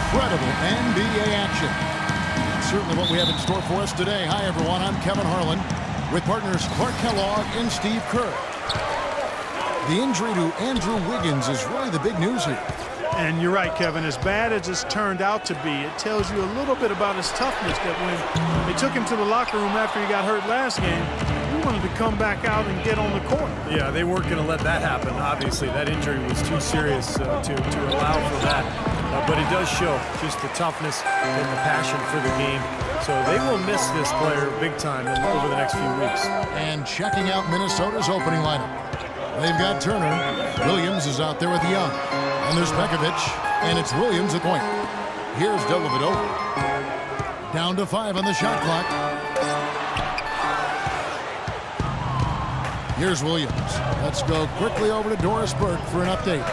incredible NBA action. Certainly what we have in store for us today. Hi, everyone. I'm Kevin Harlan with partners Clark Kellogg and Steve Kerr. The injury to Andrew Wiggins is really the big news here. And you're right, Kevin. As bad as it's turned out to be, it tells you a little bit about his toughness, that when they took him to the locker room after he got hurt last game, he wanted to come back out and get on the court. Yeah, they weren't going to let that happen, obviously. That injury was too serious to allow for that. But it does show just the toughness and the passion for the game. So they will miss this player big time over the next few weeks. And checking out Minnesota's opening lineup. They've got Turner. Williams is out there with Young. And there's Pekovic. And it's Williams at point. Here's Dellavedova. Down to 5 on the shot clock. Here's Williams. Let's go quickly over to Doris Burke for an update.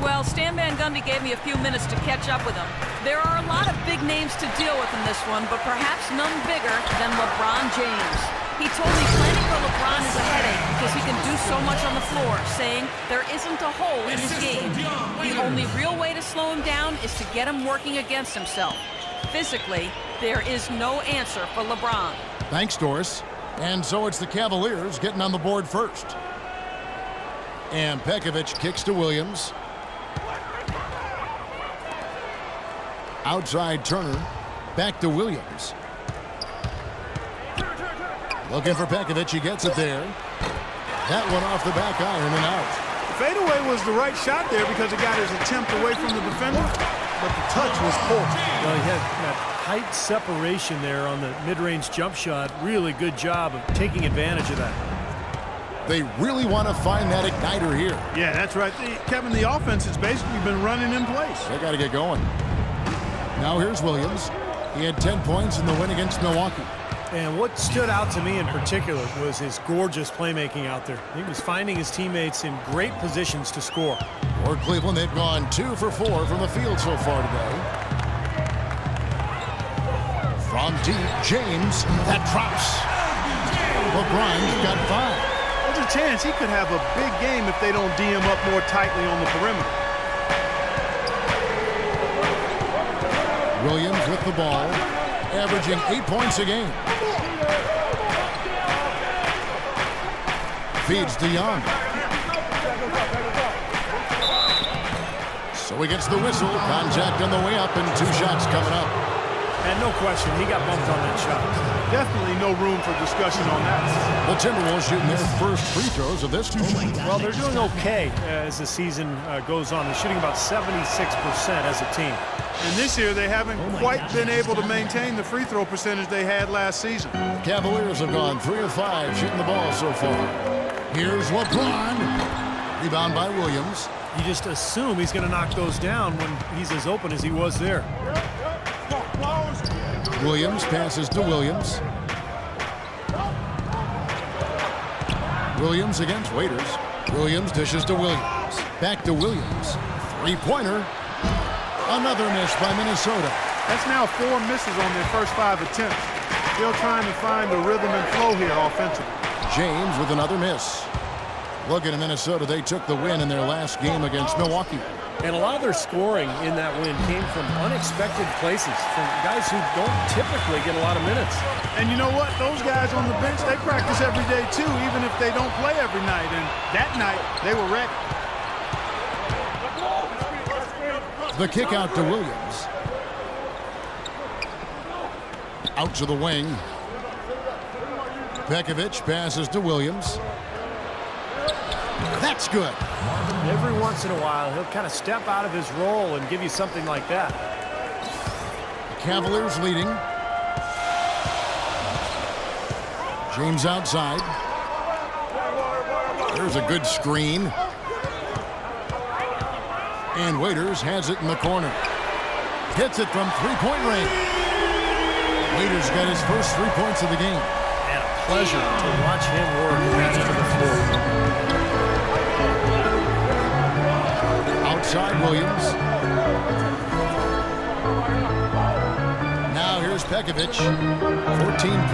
Well, Stan Van Gundy gave me a few minutes to catch up with him. There are a lot of big names to deal with in this one, but perhaps none bigger than LeBron James. He told me planning for LeBron is a headache because he can do so much on the floor, saying there isn't a hole in his game. The only real way to slow him down is to get him working against himself. Physically, there is no answer for LeBron. Thanks, Doris. And so it's the Cavaliers getting on the board first. And Pekovic kicks to Williams. Outside Turner. Back to Williams. Looking for Pekovic. He gets it there. That one off the back iron and out. The fadeaway was the right shot there because it got his attempt away from the defender, but the touch was poor. Well, he had that height separation there on the mid-range jump shot. Really good job of taking advantage of that. They really want to find that igniter here. Yeah, that's right. Kevin, the offense has basically been running in place. They got to get going. Now here's Williams. He had 10 points in the win against Milwaukee. And what stood out to me in particular was his gorgeous playmaking out there. He was finding his teammates in great positions to score. For Cleveland, they've gone 2 for 4 from the field so far today. From deep, James, that drops. LeBron's got 5. There's a chance he could have a big game if they don't D him up more tightly on the perimeter. Williams with the ball, averaging 8 points a game. Feeds to Young. So he gets the whistle. Contact on the way up and 2 shots coming up. And no question, he got bumped on that shot. Definitely no room for discussion on that. The Timberwolves shooting their first free throws of this season. Well, they're doing okay as the season goes on. They're shooting about 76% as a team. And this year, they haven't quite been able to maintain the free throw percentage they had last season. Cavaliers have gone 3 of 5 shooting the ball so far. Here's LeBron. Rebound by Williams. You just assume he's going to knock those down when he's as open as he was there. Williams passes to Williams. Williams against Waiters. Williams dishes to Williams. Back to Williams. 3-pointer. Another miss by Minnesota. That's now 4 misses on their first 5 attempts. Still trying to find the rhythm and flow here offensively. James with another miss. Looking at Minnesota, they took the win in their last game against Milwaukee. And a lot of their scoring in that win came from unexpected places, from guys who don't typically get a lot of minutes. And you know what? Those guys on the bench, they practice every day too, even if they don't play every night. And that night, they were ready. The kick out to Williams. Out to the wing. Pekovic passes to Williams. That's good. Every once in a while, he'll kind of step out of his role and give you something like that. Cavaliers leading. James outside. There's a good screen. And Waiters has it in the corner. Hits it from 3-point range. Waiters got his first 3 points of the game. And a pleasure to watch him work that end of the floor. Outside Williams. Now here's Pekovic. 14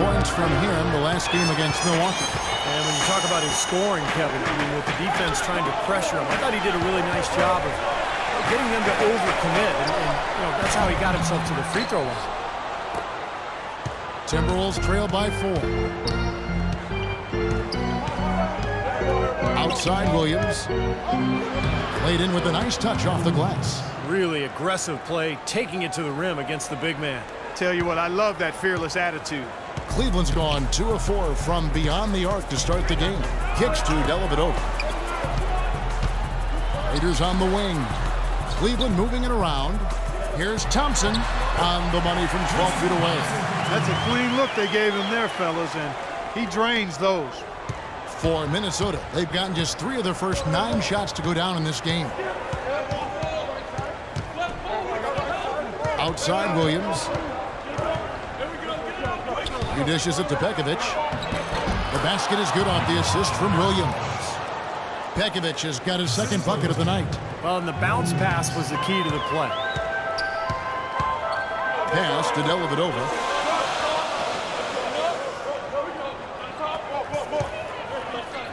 points from him the last game against Milwaukee. And when you talk about his scoring, Kevin, I mean, with the defense trying to pressure him, I thought he did a really nice job of getting them to overcommit. And you know, that's how he got himself to the free throw line. Timberwolves trail by 4. Outside Williams. Played in with a nice touch off the glass. Really aggressive play, taking it to the rim against the big man. Tell you what, I love that fearless attitude. Cleveland's gone 2 of 4 from beyond the arc to start the game. Kicks to Dellavedova. Raiders on the wing. Cleveland moving it around. Here's Thompson on the money from 12 feet away. That's a clean look they gave him there, fellas, and he drains those. For Minnesota, they've gotten just 3 of their first 9 shots to go down in this game. Outside Williams. He dishes it to Pekovic. The basket is good off the assist from Williams. Pekovic has got his second bucket of the night. Well, and the bounce pass was the key to the play. Pass to Dellavedova.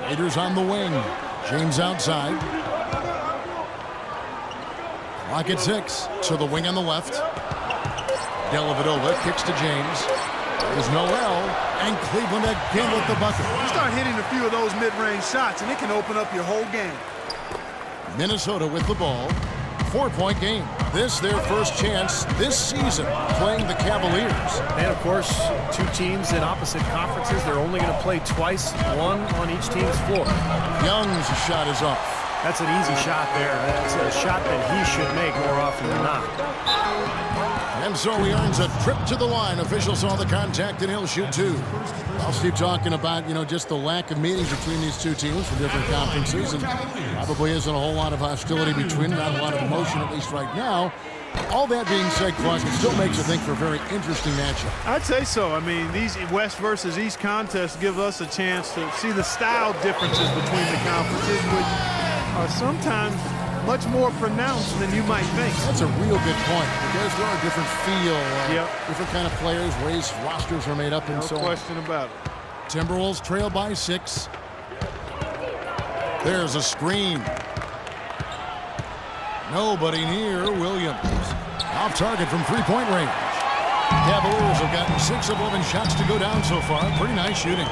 Raiders on the wing. James outside. Clock at 6. To the wing on the left. Dellavedova kicks to James. There's Noel, and Cleveland again with the bucket. You start hitting a few of those mid-range shots, and it can open up your whole game. Minnesota with the ball. 4-point game. This their first chance this season playing the Cavaliers. And, of course, 2 teams in opposite conferences. They're only going to play twice, 1 on each team's floor. Young's shot is off. That's an easy shot there. That's a shot that he should make more often than not. And so he earns a trip to the line. Officials saw the contact, and he'll shoot 2. I'll keep talking about, just the lack of meetings between these 2 teams from different conferences, and probably isn't a whole lot of hostility between them, not a lot of emotion, at least right now. All that being said, Clark, it still makes you think for a very interesting matchup. I'd say so. I mean, these West versus East contests give us a chance to see the style differences between the conferences, which are sometimes much more pronounced than you might think. That's a real good point, because there are different feel, Yep. different kind of players, ways rosters are made up, and so on. No question about it. Timberwolves trail by 6. There's a screen. Nobody near Williams. Off target from 3-point range. Cavaliers have gotten 6 of 11 shots to go down so far. Pretty nice shooting.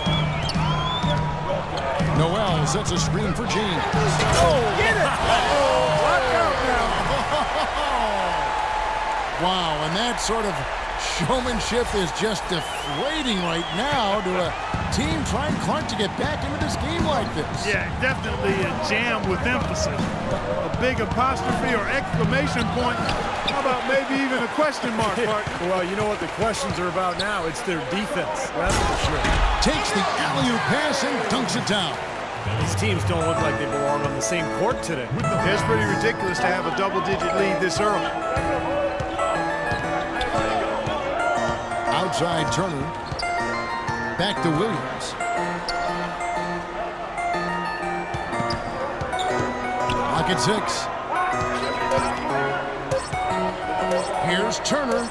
Noel sets a screen for James. Oh, get it! Watch out now. Wow, and that sort of showmanship is just deflating right now to a team trying, Clark, to get back into this game like this. Yeah, definitely a jam with emphasis. A big apostrophe or exclamation point. How about maybe even a question mark, Clark? Well, you know what the questions are about now? It's their defense, that's for sure. Takes the alley-oop pass and dunks it down. These teams don't look like they belong on the same court today. It's pretty ridiculous to have a double-digit lead this early. Outside Turner. Back to Williams. Clock at 6. Here's Turner.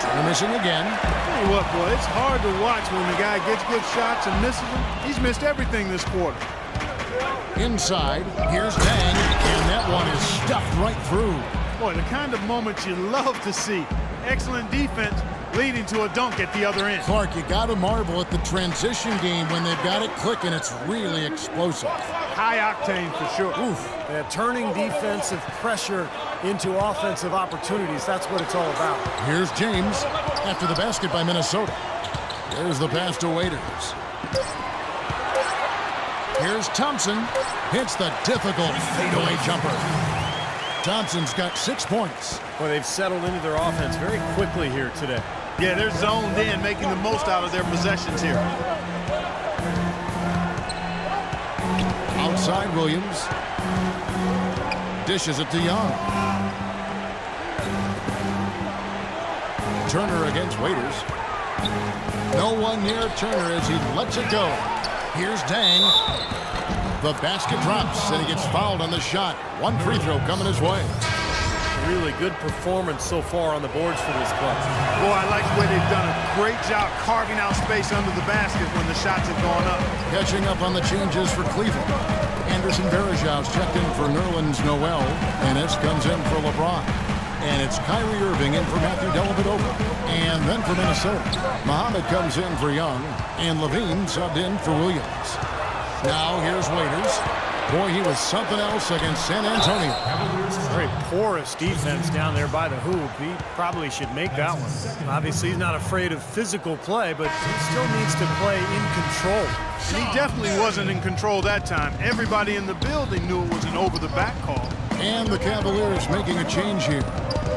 Turner missing again. Tell you what, boy, it's hard to watch when the guy gets good shots and misses them. He's missed everything this quarter. Inside, here's Dang, and that one is stuffed right through. Boy, the kind of moments you love to see. Excellent defense leading to a dunk at the other end. Clark, you got to marvel at the transition game when they've got it clicking. It's really explosive. High octane for sure. Oof, turning defensive pressure into offensive opportunities. That's what it's all about. Here's James after the basket by Minnesota. There's the pass to Waiters. Here's Thompson. Hits the difficult fadeaway jumper. Thompson's got 6 points. Boy, they've settled into their offense very quickly here today. Yeah, they're zoned in, making the most out of their possessions here. Outside Williams. Dishes it to Young. Turner against Waiters. No one near Turner as he lets it go. Here's Dang. The basket drops, and he gets fouled on the shot. 1 free throw coming his way. Really good performance so far on the boards for this club. Boy, I like the way they've done a great job carving out space under the basket when the shots have gone up. Catching up on the changes for Cleveland. Anderson Varejão's checked in for Nerlens Noel, and this comes in for LeBron. And it's Kyrie Irving in for Matthew Dellavedova. And then for Minnesota, Muhammad comes in for Young, and Levine subbed in for Williams. Now here's Waiters. Boy, he was something else against San Antonio. Very porous defense down there by the hoop. He probably should make that one. Obviously, he's not afraid of physical play, but he still needs to play in control. And he definitely wasn't in control that time. Everybody in the building knew it was an over-the-back call. And the Cavaliers making a change here.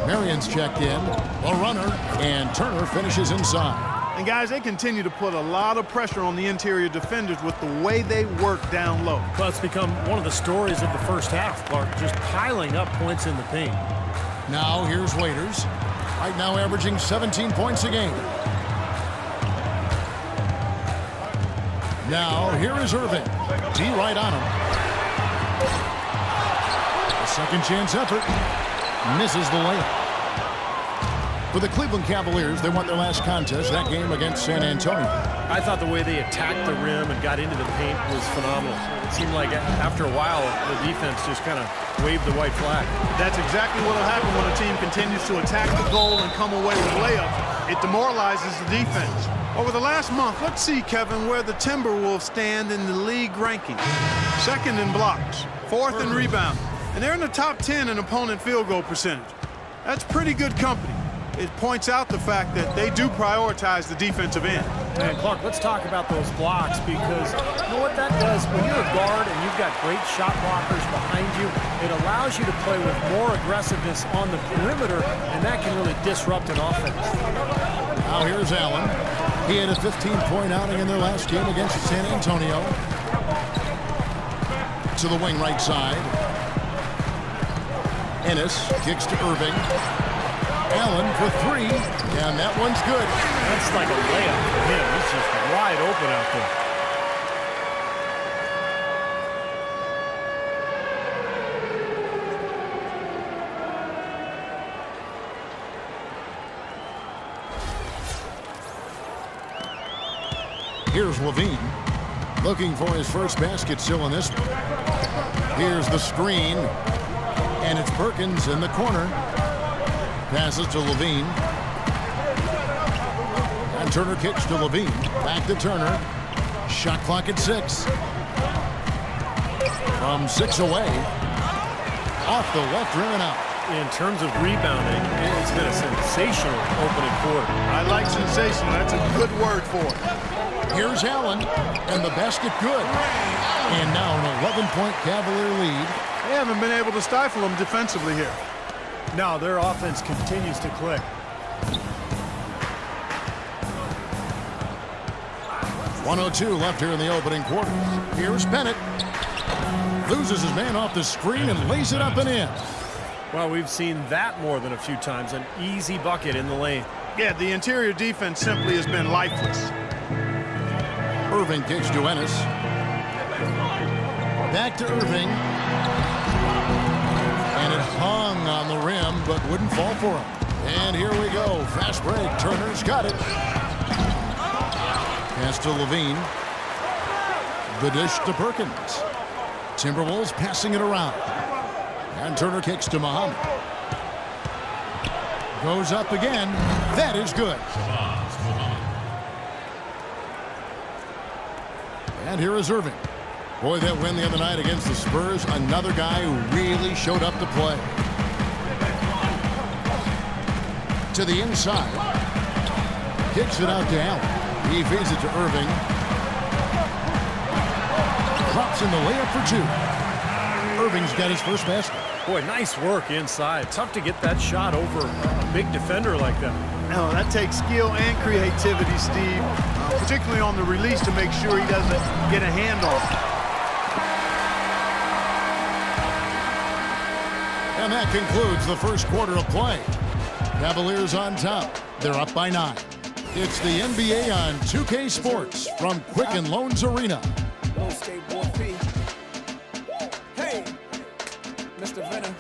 Marion's checked in, a runner, and Turner finishes inside. And guys, they continue to put a lot of pressure on the interior defenders with the way they work down low. Well, it's become one of the stories of the first half, Clark, just piling up points in the paint. Now here's Waiters. Right now averaging 17 points a game. Now here is Irving. D right on him. A second chance effort. Misses the layup. For the Cleveland Cavaliers, they won their last contest, that game against San Antonio. I thought the way they attacked the rim and got into the paint was phenomenal. It seemed like after a while, the defense just kind of waved the white flag. That's exactly what will happen when a team continues to attack the goal and come away with layups. It demoralizes the defense. Over the last month, let's see, Kevin, where the Timberwolves stand in the league ranking. Second in blocks, fourth in rebound, and they're in the top 10 in opponent field goal percentage. That's pretty good company. It points out the fact that they do prioritize the defensive end. And Clark, let's talk about those blocks, because you know what that does? When you're a guard and you've got great shot blockers behind you, it allows you to play with more aggressiveness on the perimeter, and that can really disrupt an offense. Now here's Allen. He had a 15-point outing in their last game against San Antonio. To the wing right side. Ennis kicks to Irving. Allen for three, and that one's good. That's like a layup for him. He's just wide open out there. Here's Levine, looking for his first basket still in this one. Here's the screen, and it's Perkins in the corner. Passes to Levine. And Turner kicks to Levine. Back to Turner. Shot clock at 6. From 6 away. Off the left rim and out. In terms of rebounding, it's been a sensational opening quarter. I like sensational. That's a good word for it. Here's Allen. And the basket good. And now an 11-point Cavalier lead. They haven't been able to stifle them defensively here. No, their offense continues to click. .102 left here in the opening quarter. Here's Bennett. Loses his man off the screen and lays it up and in. Well, we've seen that more than a few times. An easy bucket in the lane. Yeah, the interior defense simply has been lifeless. Irving kicks to Ennis. Back to Irving. And it hung on the rim, but wouldn't fall for him. And here we go. Fast break. Turner's got it. Pass to Levine. The dish to Perkins. Timberwolves passing it around. And Turner kicks to Muhammad. Goes up again. That is good. And here is Irving. Boy, that win the other night against the Spurs, another guy who really showed up to play. To the inside. Kicks it out to Allen. He feeds it to Irving. Drops in the layup for 2. Irving's got his first basket. Boy, nice work inside. Tough to get that shot over a big defender like that. No, that takes skill and creativity, Steve, particularly on the release to make sure he doesn't get a hand on it. And that concludes the first quarter of play. Cavaliers on top. They're up by 9. It's the NBA on 2K Sports from Quicken Loans Arena. Hey, Mr. Venom.